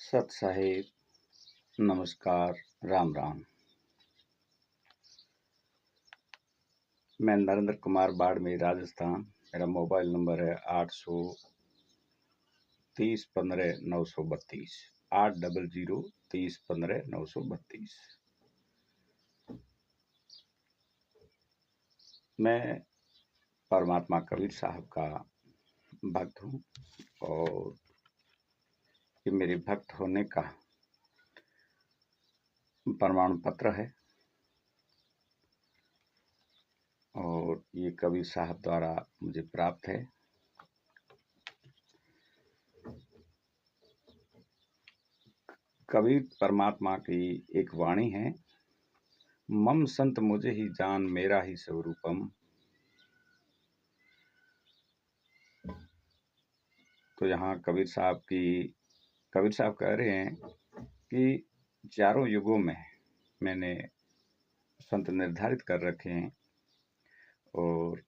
सत साहिब, नमस्कार, राम राम। मैं नरेंद्र कुमार बाड़मेर, राजस्थान। मेरा मोबाइल नंबर है 830-15-932, 800-30-15-932। मैं परमात्मा कबीर साहब का भक्त हूँ और ये मेरे भक्त होने का प्रमाण पत्र है और ये कबीर साहब द्वारा मुझे प्राप्त है। कबीर परमात्मा की एक वाणी है, मम संत मुझे ही जान मेरा ही स्वरूपम। तो यहाँ कबीर साहब कह रहे हैं कि चारों युगों में मैंने संत निर्धारित कर रखे हैं और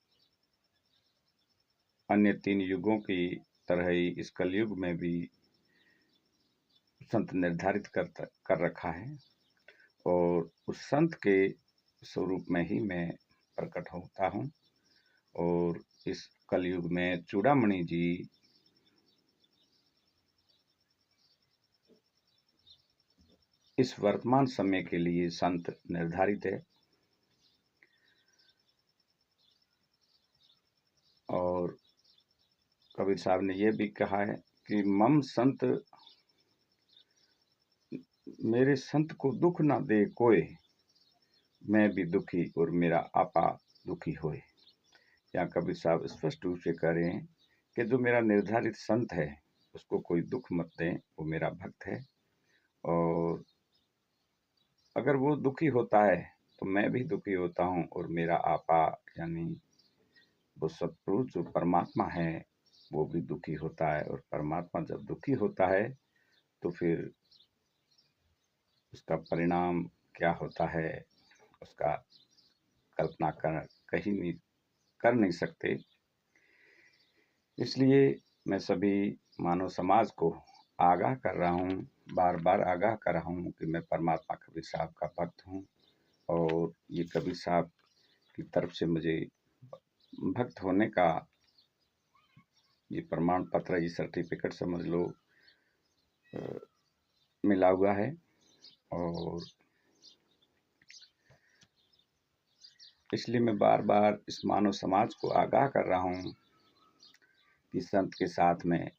अन्य 3 युगों की तरह ही इस कलयुग में भी संत निर्धारित कर रखा है और उस संत के स्वरूप में ही मैं प्रकट होता हूँ। और इस कलयुग में चूड़ामणि जी इस वर्तमान समय के लिए संत निर्धारित है और कबीर साहब ने यह भी कहा है कि मम संत, मेरे संत को दुख ना दे कोई, मैं भी दुखी और मेरा आपा दुखी होए। यहाँ कबीर साहब स्पष्ट रूप से कह रहे हैं कि जो मेरा निर्धारित संत है उसको कोई दुख मत दें, वो मेरा भक्त है और अगर वो दुखी होता है तो मैं भी दुखी होता हूँ और मेरा आपा यानी वो सतपुरुष जो परमात्मा है वो भी दुखी होता है। और परमात्मा जब दुखी होता है तो फिर उसका परिणाम क्या होता है उसका कल्पना कर नहीं सकते। इसलिए मैं सभी मानव समाज को आगाह कर रहा हूँ, बार बार आगाह कर रहा हूँ कि मैं परमात्मा कबीर साहब का भक्त हूँ और ये कबीर साहब की तरफ से मुझे भक्त होने का ये प्रमाण पत्र, ये सर्टिफिकेट समझ लो मिला हुआ है। और इसलिए मैं बार बार इस मानव समाज को आगाह कर रहा हूँ कि संत के साथ में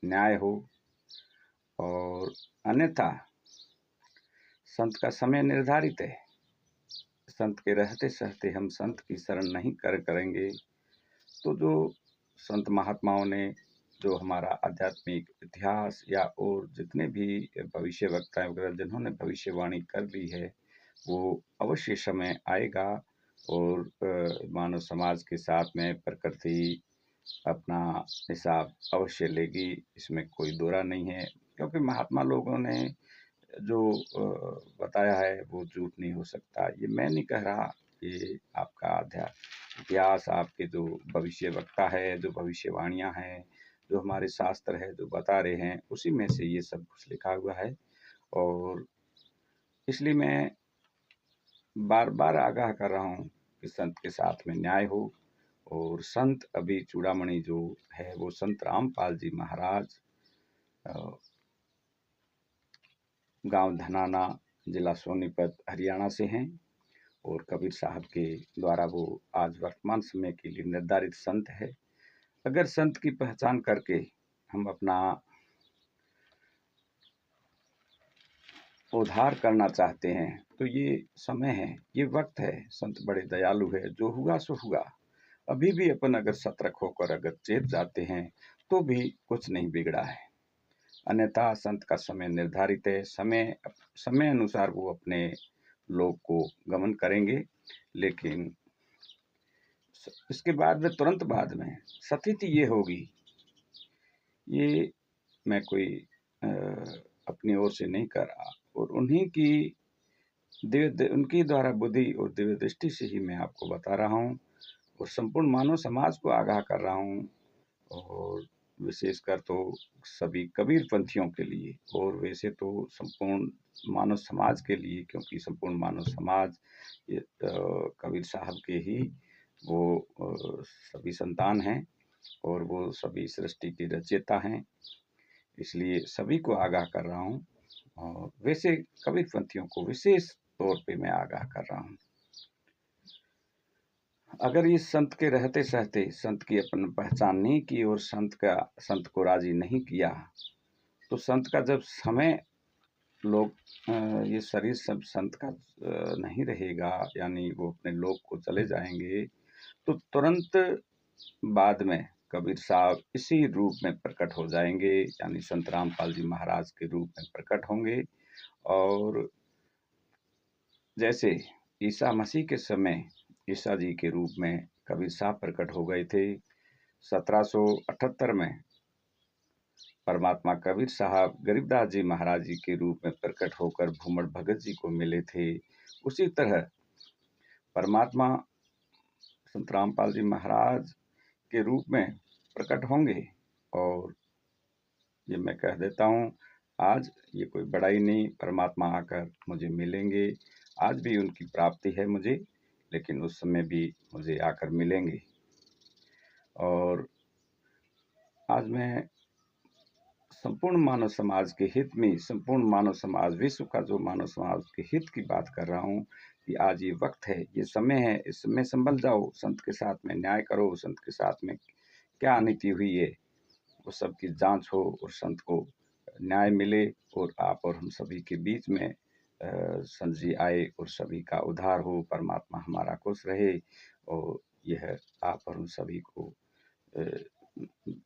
न्याय हो और अन्यथा संत का समय निर्धारित है। संत के रहते सहते हम संत की शरण नहीं करेंगे तो जो संत महात्माओं ने जो हमारा आध्यात्मिक इतिहास या और जितने भी भविष्य वक्ता वगैरह जिन्होंने भविष्यवाणी कर ली है वो अवश्य समय आएगा और मानव समाज के साथ में प्रकृति अपना हिसाब अवश्य लेगी, इसमें कोई दोरा नहीं है। क्योंकि महात्मा लोगों ने जो बताया है वो झूठ नहीं हो सकता। ये मैं नहीं कह रहा, ये आपका इतिहास, आपके जो भविष्य वक्ता है, जो भविष्यवाणियाँ हैं, जो हमारे शास्त्र है जो बता रहे हैं, उसी में से ये सब कुछ लिखा हुआ है। और इसलिए मैं बार बार आगाह कर रहा हूँ कि संत के साथ में न्याय हो। और संत अभी चूड़ामणि जो है वो संत रामपाल जी महाराज गांव धनाना, जिला सोनीपत, हरियाणा से हैं और कबीर साहब के द्वारा वो आज वर्तमान समय के लिए निर्धारित संत है। अगर संत की पहचान करके हम अपना उद्धार करना चाहते हैं तो ये समय है, ये वक्त है। संत बड़े दयालु है, जो हुआ सो हुआ। अभी भी अपन अगर सतर्क होकर अगर चेत जाते हैं तो भी कुछ नहीं बिगड़ा है। अन्यथा संत का समय निर्धारित है, समय अनुसार वो अपने लोग को गमन करेंगे। लेकिन इसके बाद में तुरंत बाद में स्थिति ये होगी, ये मैं कोई अपनी ओर से नहीं कर रहा और उन्हीं की उनकी द्वारा बुद्धि और दिव्य दृष्टि से ही मैं आपको बता रहा हूँ और संपूर्ण मानव समाज को आगाह कर रहा हूँ। और विशेषकर तो सभी कबीरपंथियों के लिए, और वैसे तो संपूर्ण मानव समाज के लिए, क्योंकि संपूर्ण मानव समाज ये कबीर साहब के ही वो सभी संतान हैं, और वो सभी सृष्टि के रचयिता हैं। इसलिए सभी को आगाह कर रहा हूँ, और वैसे कबीरपंथियों को विशेष तौर पे मैं आगाह कर रहा हूँ। अगर ये संत के रहते सहते संत की अपन पहचान नहीं की और संत को राजी नहीं किया, तो संत का जब समय लोग ये शरीर सब संत का नहीं रहेगा, यानी वो अपने लोक को चले जाएंगे, तो तुरंत बाद में कबीर साहब इसी रूप में प्रकट हो जाएंगे, यानी संत रामपाल जी महाराज के रूप में प्रकट होंगे। और जैसे ईसा मसीह के समय ईसा जी के रूप में कबीर साहब प्रकट हो गए थे, 1778 में परमात्मा कबीर साहब गरीबदास जी महाराज जी के रूप में प्रकट होकर भूमड़ भगत जी को मिले थे, उसी तरह परमात्मा संत रामपाल जी महाराज के रूप में प्रकट होंगे। और ये मैं कह देता हूँ, आज ये कोई बड़ाई नहीं, परमात्मा आकर मुझे मिलेंगे। आज भी उनकी प्राप्ति है मुझे, लेकिन उस समय भी मुझे आकर मिलेंगे। और आज मैं संपूर्ण मानव समाज के हित में, संपूर्ण मानव समाज, विश्व का जो मानव समाज के हित की बात कर रहा हूँ कि आज ये वक्त है, ये समय है, इस समय संभल जाओ, संत के साथ में न्याय करो, संत के साथ में क्या अनीति हुई है वो सब की जांच हो, और संत को न्याय मिले, और आप और हम सभी के बीच में संत जी आए और सभी का उद्धार हो, परमात्मा हमारा खुश रहे। और यह आप और हम सभी को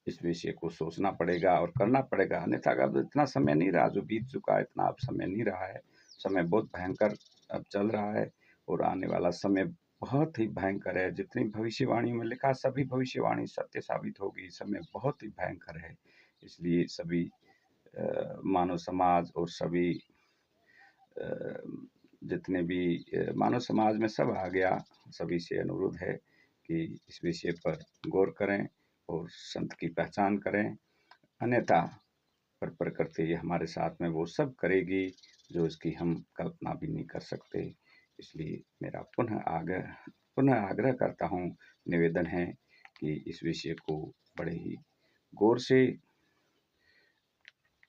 इस विषय को सोचना पड़ेगा और करना पड़ेगा, अन्यथा अब इतना समय नहीं रहा जो बीत चुका है, इतना अब समय नहीं रहा है। समय बहुत भयंकर अब चल रहा है, और आने वाला समय बहुत ही भयंकर है। जितनी भविष्यवाणी में लिखा सभी भविष्यवाणी सत्य साबित होगी। समय बहुत ही भयंकर है, इसलिए सभी मानव समाज और सभी जितने भी मानव समाज में सब आ गया, सभी से अनुरोध है कि इस विषय पर गौर करें और संत की पहचान करें, अन्यथा पर प्रकृति हमारे साथ में वो सब करेगी जो इसकी हम कल्पना भी नहीं कर सकते। इसलिए मेरा पुनः आग्रह करता हूँ, निवेदन है कि इस विषय को बड़े ही गौर से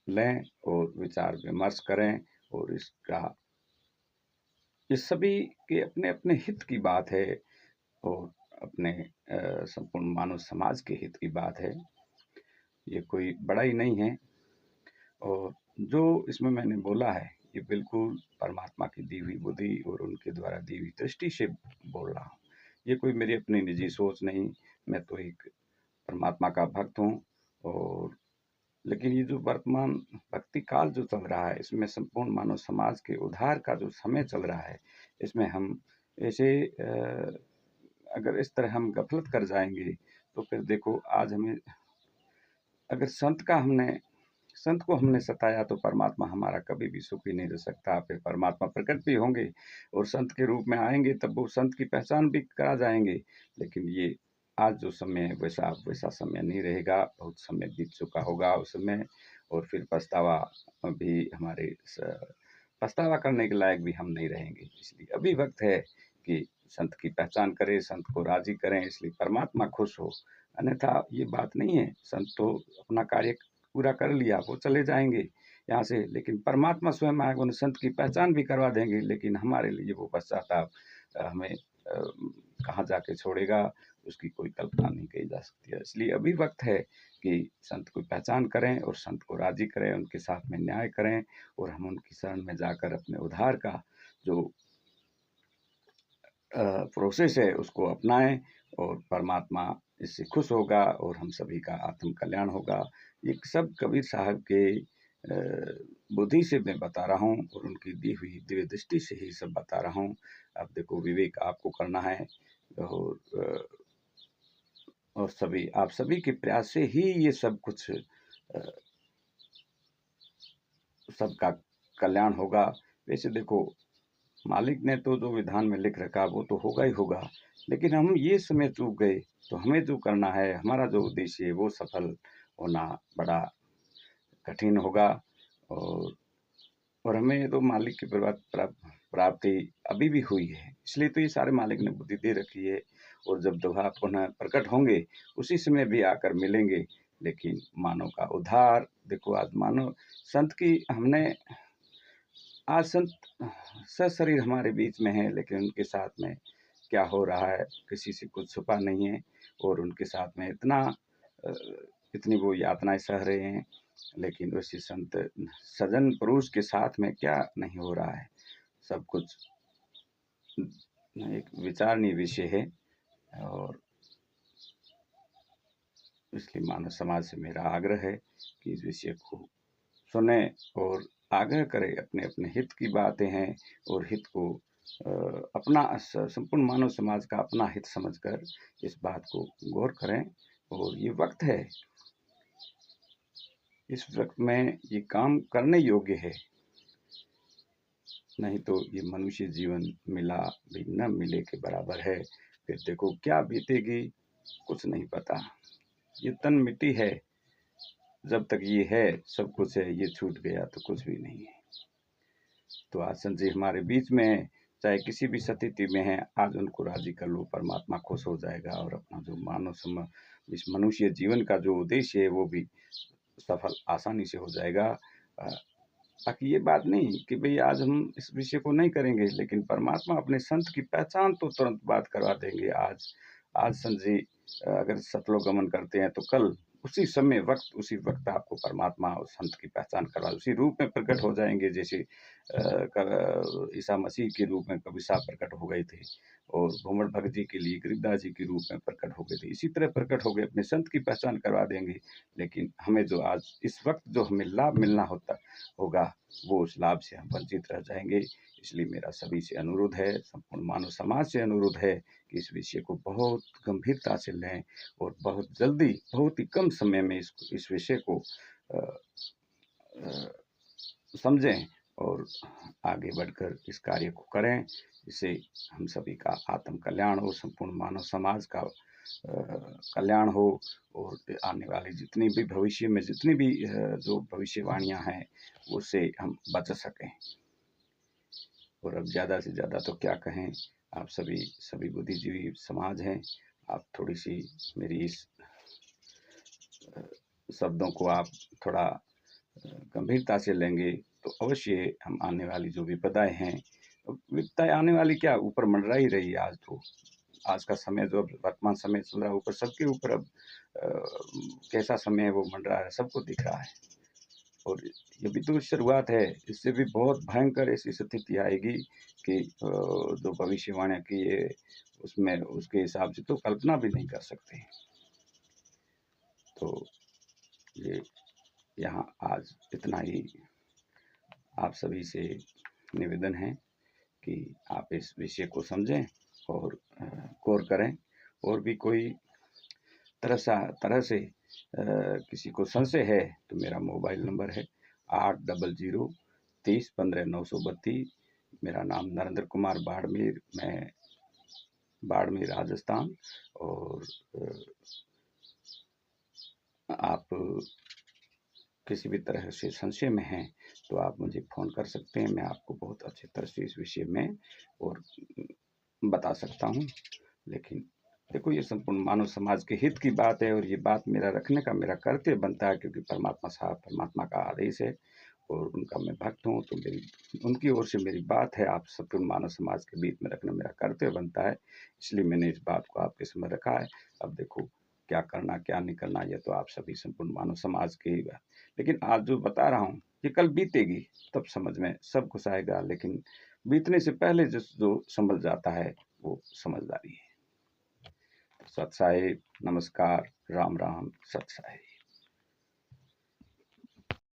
लें और विचार विमर्श करें, और इस सभी के अपने अपने हित की बात है, और अपने संपूर्ण मानव समाज के हित की बात है। ये कोई बड़ाई नहीं है, और जो इसमें मैंने बोला है ये बिल्कुल परमात्मा की दी हुई बुद्धि और उनके द्वारा दी हुई दृष्टि से बोल रहा हूँ। ये कोई मेरी अपनी निजी सोच नहीं, मैं तो एक परमात्मा का भक्त हूँ। और लेकिन ये जो वर्तमान भक्ति काल जो चल रहा है, इसमें संपूर्ण मानव समाज के उद्धार का जो समय चल रहा है, इसमें हम ऐसे अगर इस तरह हम गफलत कर जाएंगे, तो फिर देखो आज हमें अगर संत को हमने सताया, तो परमात्मा हमारा कभी भी सुखी नहीं रह सकता। फिर परमात्मा प्रकट भी होंगे और संत के रूप में आएंगे, तब वो संत की पहचान भी करा जाएंगे। लेकिन ये आज जो समय है वैसा समय नहीं रहेगा, बहुत समय बीत चुका होगा उस समय, और फिर पछतावा करने के लायक भी हम नहीं रहेंगे। इसलिए अभी वक्त है कि संत की पहचान करें, संत को राजी करें, इसलिए परमात्मा खुश हो। अन्यथा ये बात नहीं है, संत तो अपना कार्य पूरा कर लिया, वो चले जाएंगे यहाँ से, लेकिन परमात्मा स्वयं आएगा, उन संत की पहचान भी करवा देंगे, लेकिन हमारे लिए वो पश्चाताप हमें कहाँ जाके छोड़ेगा, उसकी कोई कल्पना नहीं की जा सकती है। इसलिए अभी वक्त है कि संत को पहचान करें और संत को राजी करें, उनके साथ में न्याय करें, और हम उनकी शरण में जाकर अपने उद्धार का जो प्रोसेस है उसको अपनाएं, और परमात्मा इससे खुश होगा और हम सभी का आत्म कल्याण होगा। ये सब कबीर साहब के बुद्धि से मैं बता रहा हूँ, और उनकी दी हुई दिव्य दृष्टि से ही सब बता रहा हूँ। अब देखो, विवेक आपको करना है, और आप सभी के प्रयास से ही ये सब कुछ सबका कल्याण होगा। वैसे देखो, मालिक ने तो जो विधान में लिख रखा वो तो होगा ही होगा, लेकिन हम ये समय चूक गए, तो हमें जो करना है, हमारा जो उद्देश्य है वो सफल होना बड़ा कठिन होगा। और हमें तो मालिक की प्राप्ति अभी भी हुई है, इसलिए तो ये सारे मालिक ने बुद्धि दे रखी है। और जब दोहा पुनः प्रकट होंगे उसी समय भी आकर मिलेंगे। लेकिन मानव का उद्धार देखो, आज मानव संत की हमने आज संत सशरीर हमारे बीच में है, लेकिन उनके साथ में क्या हो रहा है किसी से कुछ छुपा नहीं है। और उनके साथ में इतनी वो यातनाएं सह रहे हैं, लेकिन उसी संत सजन पुरुष के साथ में क्या नहीं हो रहा है। सब कुछ एक विचारणीय विषय है। और इसलिए मानव समाज से मेरा आग्रह है कि इस विषय को सुने और आग्रह करें। अपने अपने हित की बातें हैं और हित को अपना संपूर्ण मानव समाज का अपना हित समझकर इस बात को गौर करें। और ये वक्त है, इस वक्त में ये काम करने योग्य है, नहीं तो ये मनुष्य जीवन मिला भी न मिले के बराबर है। फिर देखो क्या बीतेगी कुछ नहीं पता। ये तन मिट्टी है, जब तक ये है सब कुछ है, ये छूट गया तो कुछ भी नहीं है। तो आज संत जी हमारे बीच में है, चाहे किसी भी स्थिति में है, आज उनको राजी कर लो, परमात्मा खुश हो जाएगा और अपना जो इस मनुष्य जीवन का जो उद्देश्य है वो भी सफल आसानी से हो जाएगा। बाकी ये बात नहीं कि भाई आज हम इस विषय को नहीं करेंगे, लेकिन परमात्मा अपने संत की पहचान तो तुरंत बात करवा देंगे। आज संत जी अगर सतलोक गमन करते हैं तो कल उसी वक्त आपको परमात्मा और संत की पहचान करवा उसी रूप में प्रकट हो जाएंगे, जैसे ईसा मसीह के रूप में कबीर साहब प्रकट हो गए थे और भूमड़ भगत जी के लिए गिरिदास जी के रूप में प्रकट हो गए थे। इसी तरह प्रकट हो गए, अपने संत की पहचान करवा देंगे। लेकिन हमें जो आज इस वक्त जो हमें लाभ मिलना होगा, वो उस लाभ से हम वंचित रह जाएंगे। इसलिए मेरा सभी से अनुरोध है, संपूर्ण मानव समाज से अनुरोध है कि इस विषय को बहुत गंभीरता से लें और बहुत जल्दी, बहुत ही कम समय में इस विषय को समझें और आगे बढ़कर इस कार्य को करें, जिससे हम सभी का आत्म कल्याण हो, संपूर्ण मानव समाज का कल्याण हो। और आने वाली जितनी भी भविष्य में जितनी भी जो भविष्यवाणियां हैं उससे हम बच सकें। और अब ज़्यादा से ज़्यादा तो क्या कहें, आप सभी बुद्धिजीवी समाज हैं, आप थोड़ी सी मेरी इस शब्दों को आप थोड़ा गंभीरता से लेंगे तो अवश्य हम आने वाली जो विपदाएं हैं, विपदाएं आने वाली क्या ऊपर मंडरा ही रही है। आज का समय जो वर्तमान समय चल रहा है ऊपर सबके ऊपर अब कैसा समय है वो मंडरा है, सबको दिख रहा है। और ये भी तो शुरुआत है, इससे भी बहुत भयंकर ऐसी स्थिति आएगी कि जो भविष्यवाणियां की है उसमें उसके हिसाब से तो कल्पना भी नहीं कर सकते। तो ये यहाँ आज इतना ही आप सभी से निवेदन है कि आप इस विषय को समझें और गौर करें। और भी कोई तरह से किसी को संशय है तो मेरा मोबाइल नंबर है 8003015932। मेरा नाम नरेंद्र कुमार बाड़मेर, मैं बाड़मेर राजस्थान। और आप किसी भी तरह से संशय में हैं तो आप मुझे फ़ोन कर सकते हैं, मैं आपको बहुत अच्छी तरह से इस विषय में और बता सकता हूँ। लेकिन देखो ये संपूर्ण मानव समाज के हित की बात है और ये बात मेरा रखने का मेरा कर्तव्य बनता है, क्योंकि परमात्मा का आदेश है और उनका मैं भक्त हूँ। तो उनकी ओर से मेरी बात है, आप संपूर्ण मानव समाज के बीच में रखना मेरा कर्तव्य बनता है, इसलिए मैंने इस बात को आपके सामने रखा है। अब देखो क्या करना क्या नहीं करना ये तो आप सभी संपूर्ण मानव समाज के ही बात, लेकिन आज जो बता रहा हूँ ये कल बीतेगी तब समझ में सब कुछ आएगा। लेकिन बीतने से पहले जो संभल जाता है वो समझदारी है। सत साहिब, नमस्कार, राम राम, सत साहिब।